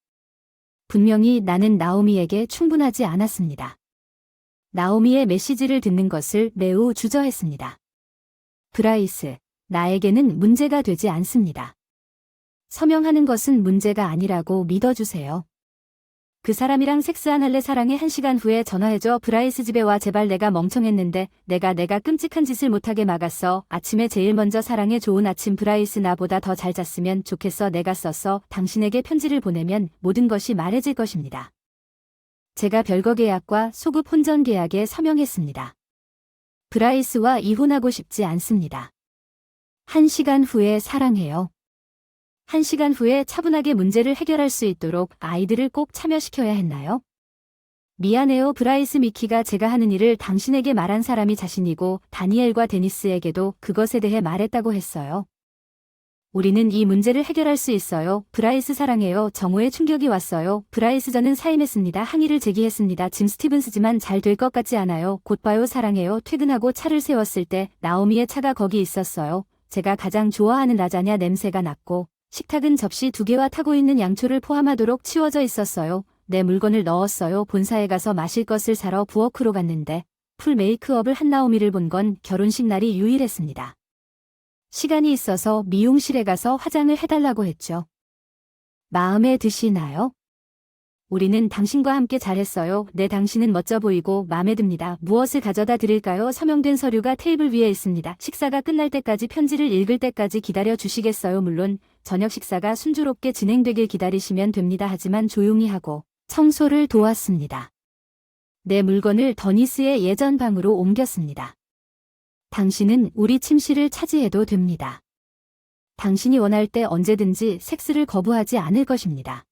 분명히 나는 나오미에게 충분하지 않았습니다. 나오미의 메시지를 듣는 것을 매우 주저했습니다. 브라이스, 나에게는 문제가 되지 않습니다. 서명하는 것은 문제가 아니라고 믿어주세요. 그 사람이랑 섹스 안 할래. 사랑해. 1시간 후에 전화해줘. 브라이스, 집에 와. 제발. 내가 멍청했는데 내가 끔찍한 짓을 못하게 막았어. 아침에 제일 먼저 사랑해. 좋은 아침. 브라이스, 나보다 더 잘 잤으면 좋겠어. 내가 썼어. 당신에게 편지를 보내면 모든 것이 말해질 것입니다. 제가 별거 계약과 소급 혼전 계약에 서명했습니다. 브라이스와 이혼하고 싶지 않습니다. 1시간 후에 사랑해요. 1시간 후에 차분하게 문제를 해결할 수 있도록 아이들을 꼭 참여시켜야 했나요? 미안해요. 브라이스. 미키가 제가 하는 일을 당신에게 말한 사람이 자신이고 다니엘과 데니스에게도 그것에 대해 말했다고 했어요. 우리는 이 문제를 해결할 수 있어요. 브라이스 사랑해요. 정오에 충격이 왔어요. 브라이스 저는 사임했습니다. 항의를 제기했습니다. 짐 스티븐스지만 잘 될 것 같지 않아요. 곧 봐요. 사랑해요. 퇴근하고 차를 세웠을 때 나오미의 차가 거기 있었어요. 제가 가장 좋아하는 라자냐 냄새가 났고 식탁은 접시 2개와 타고 있는 양초를 포함하도록 치워져 있었어요. 내 물건을 넣었어요. 본사에 가서 마실 것을 사러 부엌으로 갔는데 풀 메이크업을 한 나오미를 본 건 결혼식 날이 유일했습니다. 시간이 있어서 미용실에 가서 화장을 해달라고 했죠. 마음에 드시나요? 우리는 당신과 함께 잘했어요. 네, 당신은 멋져 보이고 마음에 듭니다. 무엇을 가져다 드릴까요? 서명된 서류가 테이블 위에 있습니다. 식사가 끝날 때까지 편지를 읽을 때까지 기다려 주시겠어요? 물론 저녁 식사가 순조롭게 진행되길 기다리시면 됩니다. 하지만 조용히 하고 청소를 도왔습니다. 내 물건을 더니스의 예전 방으로 옮겼습니다. 당신은 우리 침실을 차지해도 됩니다. 당신이 원할 때 언제든지 섹스를 거부하지 않을 것입니다.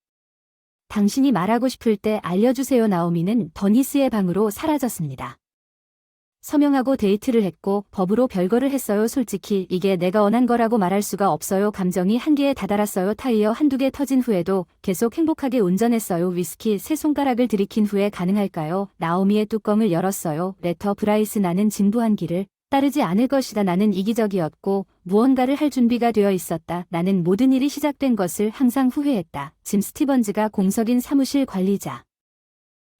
당신이 말하고 싶을 때 알려주세요. 나오미는 더니스의 방으로 사라졌습니다. 서명하고 데이트를 했고 법으로 별거를 했어요. 솔직히 이게 내가 원한 거라고 말할 수가 없어요. 감정이 한계에 다다랐어요. 타이어 한두 개 터진 후에도 계속 행복하게 운전했어요. 위스키 3손가락을 들이킨 후에 가능할까요? 나오미의 뚜껑을 열었어요. 레터 브라이스 나는 진부한 길을 따르지 않을 것이다. 나는 이기적이었고 무언가를 할 준비가 되어 있었다. 나는 모든 일이 시작된 것을 항상 후회했다. 짐 스티번즈가 공석인 사무실 관리자.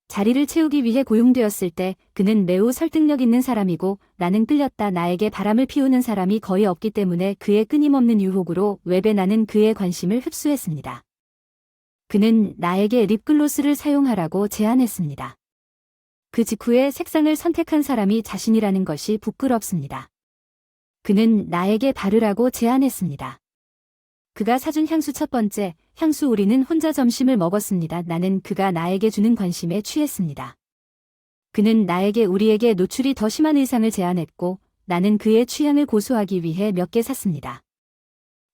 자리를 채우기 위해 고용되었을 때 그는 매우 설득력 있는 사람이고 나는 끌렸다. 나에게 바람을 피우는 사람이 거의 없기 때문에 그의 끊임없는 유혹으로 웹에 나는 그의 관심을 흡수했습니다. 그는 나에게 립글로스를 사용하라고 제안했습니다. 그 직후에 색상을 선택한 사람이 자신이라는 것이 부끄럽습니다. 그는 나에게 바르라고 제안했습니다. 그가 사준 향수 첫 번째, 향수 우리는 혼자 점심을 먹었습니다. 나는 그가 나에게 주는 관심에 취했습니다. 그는 나에게 우리에게 노출이 더 심한 의상을 제안했고 나는 그의 취향을 고수하기 위해 몇 개 샀습니다.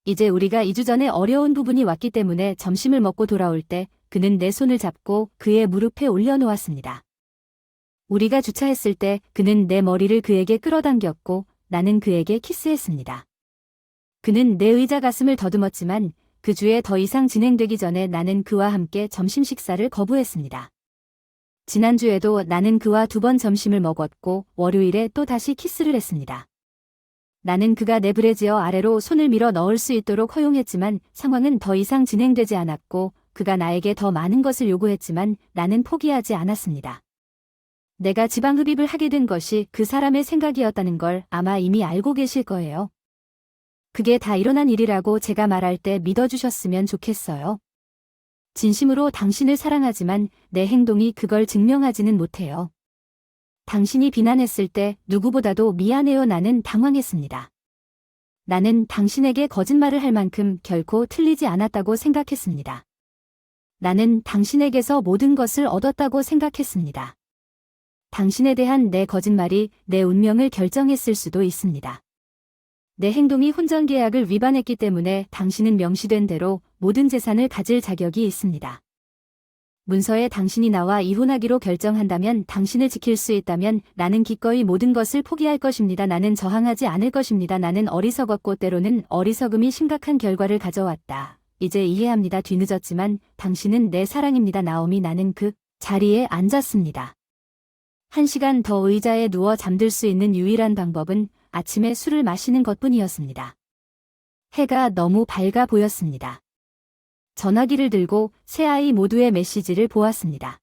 이제 우리가 2주 전에 어려운 부분이 왔기 때문에 점심을 먹고 돌아올 때 그는 내 손을 잡고 그의 무릎에 올려놓았습니다. 우리가 주차했을 때 그는 내 머리를 그에게 끌어당겼고 나는 그에게 키스했습니다. 그는 내 의자 가슴을 더듬었지만 그 주에 더 이상 진행되기 전에 나는 그와 함께 점심 식사를 거부했습니다. 지난주에도 나는 그와 2번 점심을 먹었고 월요일에 또 다시 키스를 했습니다. 나는 그가 내 브래지어 아래로 손을 밀어 넣을 수 있도록 허용했지만 상황은 더 이상 진행되지 않았고 그가 나에게 더 많은 것을 요구했지만 나는 포기하지 않았습니다. 내가 지방 흡입을 하게 된 것이 그 사람의 생각이었다는 걸 아마 이미 알고 계실 거예요. 그게 다 일어난 일이라고 제가 말할 때 믿어주셨으면 좋겠어요. 진심으로 당신을 사랑하지만 내 행동이 그걸 증명하지는 못해요. 당신이 비난했을 때 누구보다도 미안해요. 나는 당황했습니다. 나는 당신에게 거짓말을 할 만큼 결코 틀리지 않았다고 생각했습니다. 나는 당신에게서 모든 것을 얻었다고 생각했습니다. 당신에 대한 내 거짓말이 내 운명을 결정했을 수도 있습니다. 내 행동이 혼전계약을 위반했기 때문에 당신은 명시된 대로 모든 재산을 가질 자격이 있습니다. 문서에 당신이 나와 이혼하기로 결정한다면 당신을 지킬 수 있다면 나는 기꺼이 모든 것을 포기할 것입니다. 나는 저항하지 않을 것입니다. 나는 어리석었고 때로는 어리석음이 심각한 결과를 가져왔다. 이제 이해합니다. 뒤늦었지만 당신은 내 사랑입니다. 나오미. 나는 그 자리에 앉았습니다. 1시간 더 의자에 누워 잠들 수 있는 유일한 방법은 아침에 술을 마시는 것뿐이었습니다. 해가 너무 밝아 보였습니다. 전화기를 들고 세 아이 모두의 메시지를 보았습니다.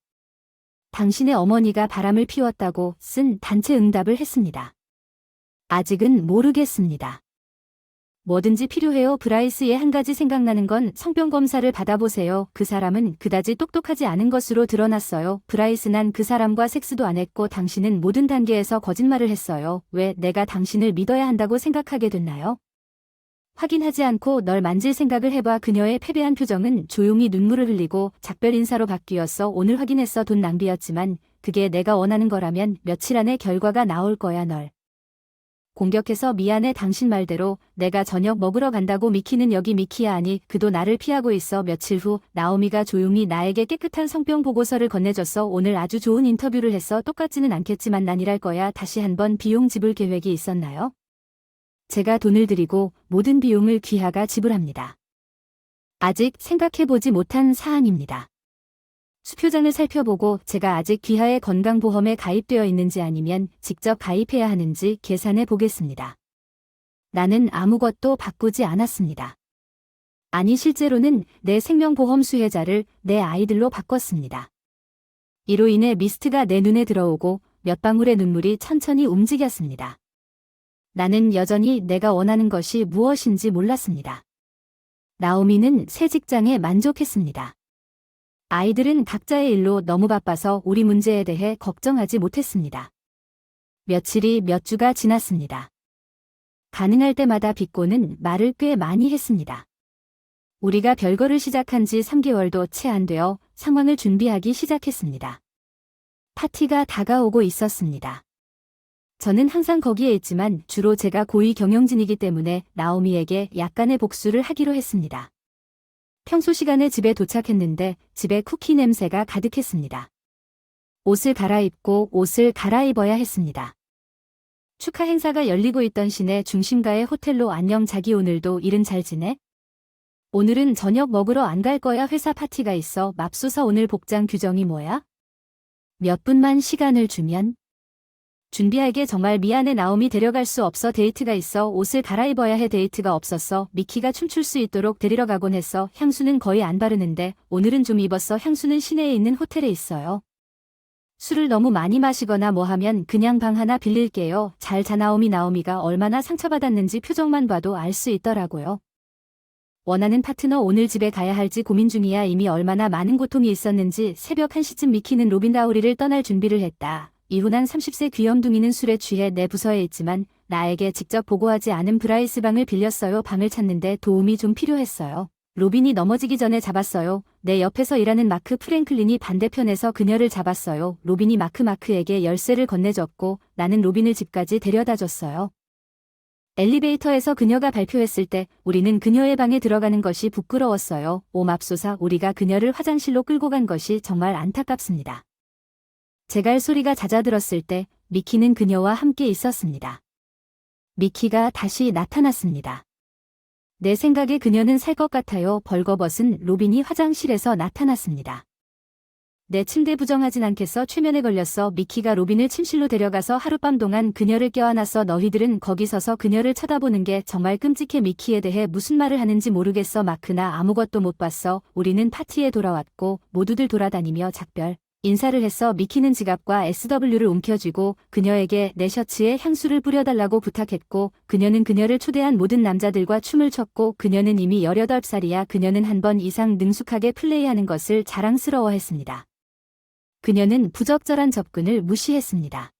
당신의 어머니가 바람을 피웠다고 쓴 단체 응답을 했습니다. 아직은 모르겠습니다. 뭐든지 필요해요. 브라이스에 한 가지 생각나는 건 성병 검사를 받아보세요. 그 사람은 그다지 똑똑하지 않은 것으로 드러났어요. 브라이스 난 그 사람과 섹스도 안 했고 당신은 모든 단계에서 거짓말을 했어요. 왜 내가 당신을 믿어야 한다고 생각하게 됐나요? 확인하지 않고 널 만질 생각을 해봐. 그녀의 패배한 표정은 조용히 눈물을 흘리고 작별 인사로 바뀌었어. 오늘 확인했어. 돈 낭비였지만 그게 내가 원하는 거라면 며칠 안에 결과가 나올 거야. 널 공격해서 미안해. 당신 말대로 내가 저녁 먹으러 간다고. 미키는 여기. 미키야. 아니 그도 나를 피하고 있어. 며칠 후 나오미가 조용히 나에게 깨끗한 성병 보고서를 건네줬어. 오늘 아주 좋은 인터뷰를 했어. 똑같지는 않겠지만 난 일할 거야. 다시 한번 비용 지불 계획이 있었나요? 제가 돈을 드리고 모든 비용을 귀하가 지불합니다. 아직 생각해보지 못한 사안입니다. 수표장을 살펴보고 제가 아직 귀하의 건강보험에 가입되어 있는지 아니면 직접 가입해야 하는지 계산해 보겠습니다. 나는 아무것도 바꾸지 않았습니다. 아니 실제로는 내 생명보험 수혜자를 내 아이들로 바꿨습니다. 이로 인해 미스트가 내 눈에 들어오고 몇 방울의 눈물이 천천히 움직였습니다. 나는 여전히 내가 원하는 것이 무엇인지 몰랐습니다. 나오미는 새 직장에 만족했습니다. 아이들은 각자의 일로 너무 바빠서 우리 문제에 대해 걱정하지 못했습니다. 며칠이 몇 주가 지났습니다. 가능할 때마다 빚고는 말을 꽤 많이 했습니다. 우리가 별거를 시작한 지 3개월도 채 안 되어 상황을 준비하기 시작했습니다. 파티가 다가오고 있었습니다. 저는 항상 거기에 있지만 주로 제가 고위 경영진이기 때문에 나오미에게 약간의 복수를 하기로 했습니다. 평소 시간에 집에 도착했는데 집에 쿠키 냄새가 가득했습니다. 옷을 갈아입고 옷을 갈아입어야 했습니다. 축하 행사가 열리고 있던 시내 중심가의 호텔로 안녕 자기 오늘도 일은 잘 지내? 오늘은 저녁 먹으러 안 갈 거야 회사 파티가 있어 맙소사 오늘 복장 규정이 뭐야? 몇 분만 시간을 주면? 준비하게 정말 미안해 나오미 데려갈 수 없어 데이트가 있어 옷을 갈아입어야 해 데이트가 없었어 미키가 춤출 수 있도록 데리러 가곤 했어 향수는 거의 안 바르는데 오늘은 좀 입었어 향수는 시내에 있는 호텔에 있어요. 술을 너무 많이 마시거나 뭐 하면 그냥 방 하나 빌릴게요. 잘 자 나오미가 얼마나 상처받았는지 표정만 봐도 알 수 있더라고요. 원하는 파트너 오늘 집에 가야 할지 고민 중이야. 이미 얼마나 많은 고통이 있었는지 새벽 1시쯤 미키는 로빈 다우리를 떠날 준비를 했다. 이혼한 30세 귀염둥이는 술에 취해 내 부서에 있지만 나에게 직접 보고하지 않은 브라이스 방을 빌렸어요. 방을 찾는데 도움이 좀 필요했어요. 로빈이 넘어지기 전에 잡았어요. 내 옆에서 일하는 마크 프랭클린이 반대편에서 그녀를 잡았어요. 로빈이 마크에게 열쇠를 건네줬고 나는 로빈을 집까지 데려다줬어요. 엘리베이터에서 그녀가 발표했을 때 우리는 그녀의 방에 들어가는 것이 부끄러웠어요. 오 맙소사 우리가 그녀를 화장실로 끌고 간 것이 정말 안타깝습니다. 제갈 소리가 잦아들었을 때 미키는 그녀와 함께 있었습니다. 미키가 다시 나타났습니다. 내 생각에 그녀는 살 것 같아요. 벌거벗은 로빈이 화장실에서 나타났습니다. 내 침대 부정하진 않겠어. 최면에 걸렸어. 미키가 로빈을 침실로 데려가서 하룻밤 동안 그녀를 껴안았어. 너희들은 거기 서서 그녀를 쳐다보는 게 정말 끔찍해. 미키에 대해 무슨 말을 하는지 모르겠어. 마크나 아무것도 못 봤어. 우리는 파티에 돌아왔고 모두들 돌아다니며 작별 인사를 했어. 미키는 지갑과 SW를 움켜쥐고 그녀에게 내 셔츠에 향수를 뿌려달라고 부탁했고 그녀는 그녀를 초대한 모든 남자들과 춤을 췄고 그녀는 이미 18살이야. 그녀는 한 번 이상 능숙하게 플레이하는 것을 자랑스러워했습니다. 그녀는 부적절한 접근을 무시했습니다.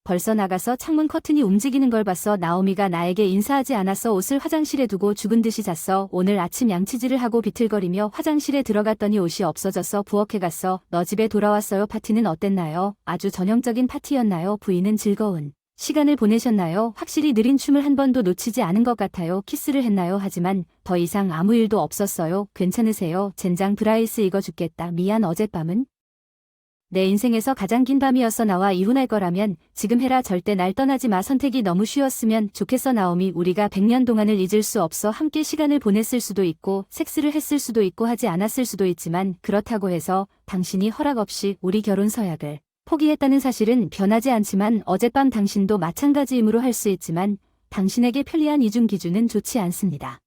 벌써 나가서 창문 커튼이 움직이는 걸 봤어. 나오미가 나에게 인사하지 않았어. 옷을 화장실에 두고 죽은 듯이 잤어. 오늘 아침 양치질을 하고 비틀거리며 화장실에 들어갔더니 옷이 없어졌어. 부엌에 갔어. 너 집에 돌아왔어요. 파티는 어땠나요? 아주 전형적인 파티였나요? 부인은 즐거운 시간을 보내셨나요? 확실히 느린 춤을 한 번도 놓치지 않은 것 같아요. 키스를 했나요? 하지만 더 이상 아무 일도 없었어요. 괜찮으세요? 젠장 브라이스 이거 죽겠다. 미안 어젯밤은? 내 인생에서 가장 긴 밤이었어. 나와 이혼할 거라면 지금 해라. 절대 날 떠나지 마. 선택이 너무 쉬웠으면 좋겠어. 나오미 우리가 100년 동안을 잊을 수 없어. 함께 시간을 보냈을 수도 있고 섹스를 했을 수도 있고 하지 않았을 수도 있지만 그렇다고 해서 당신이 허락 없이 우리 결혼 서약을 포기했다는 사실은 변하지 않지만 어젯밤 당신도 마찬가지이므로 할 수 있지만 당신에게 편리한 이중 기준은 좋지 않습니다.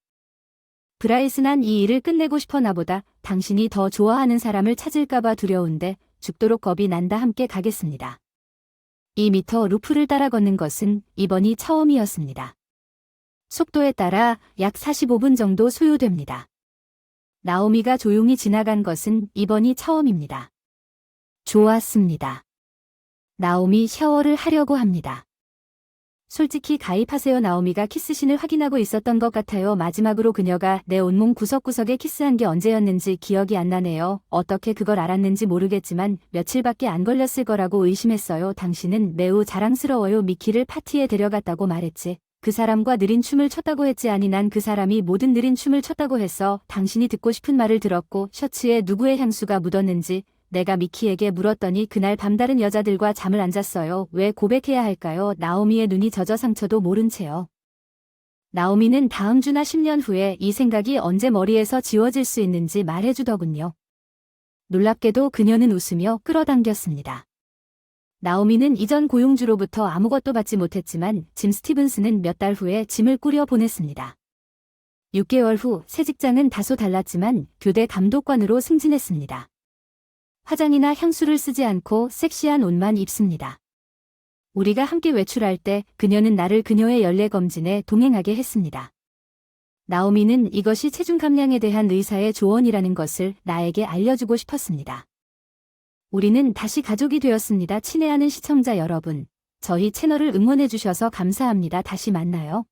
브라이스 난 이 일을 끝내고 싶어. 나보다 당신이 더 좋아하는 사람을 찾을까봐 두려운데 죽도록 겁이 난다. 함께 가겠습니다. 2m 루프를 따라 걷는 것은 이번이 처음이었습니다. 속도에 따라 약 45분 정도 소요됩니다. 나오미가 조용히 지나간 것은 이번이 처음입니다. 좋았습니다. 나오미 샤워를 하려고 합니다. 솔직히 가입하세요. 나오미가 키스신을 확인하고 있었던 것 같아요. 마지막으로 그녀가 내 온몸 구석구석에 키스한 게 언제였는지 기억이 안 나네요. 어떻게 그걸 알았는지 모르겠지만 며칠밖에 안 걸렸을 거라고 의심했어요. 당신은 매우 자랑스러워요. 미키를 파티에 데려갔다고 말했지. 그 사람과 느린 춤을 췄다고 했지. 아니 난 그 사람이 모든 느린 춤을 췄다고 했어. 당신이 듣고 싶은 말을 들었고 셔츠에 누구의 향수가 묻었는지 내가 미키에게 물었더니 그날 밤 다른 여자들과 잠을 안 잤어요. 왜 고백해야 할까요? 나오미의 눈이 젖어 상처도 모른 채요. 나오미는 다음 주나 10년 후에 이 생각이 언제 머리에서 지워질 수 있는지 말해주더군요. 놀랍게도 그녀는 웃으며 끌어당겼습니다. 나오미는 이전 고용주로부터 아무것도 받지 못했지만 짐 스티븐스는 몇 달 후에 짐을 꾸려 보냈습니다. 6개월 후 새 직장은 다소 달랐지만 교대 감독관으로 승진했습니다. 화장이나 향수를 쓰지 않고 섹시한 옷만 입습니다. 우리가 함께 외출할 때 그녀는 나를 그녀의 연례 검진에 동행하게 했습니다. 나오미는 이것이 체중 감량에 대한 의사의 조언이라는 것을 나에게 알려주고 싶었습니다. 우리는 다시 가족이 되었습니다. 친애하는 시청자 여러분, 저희 채널을 응원해주셔서 감사합니다. 다시 만나요.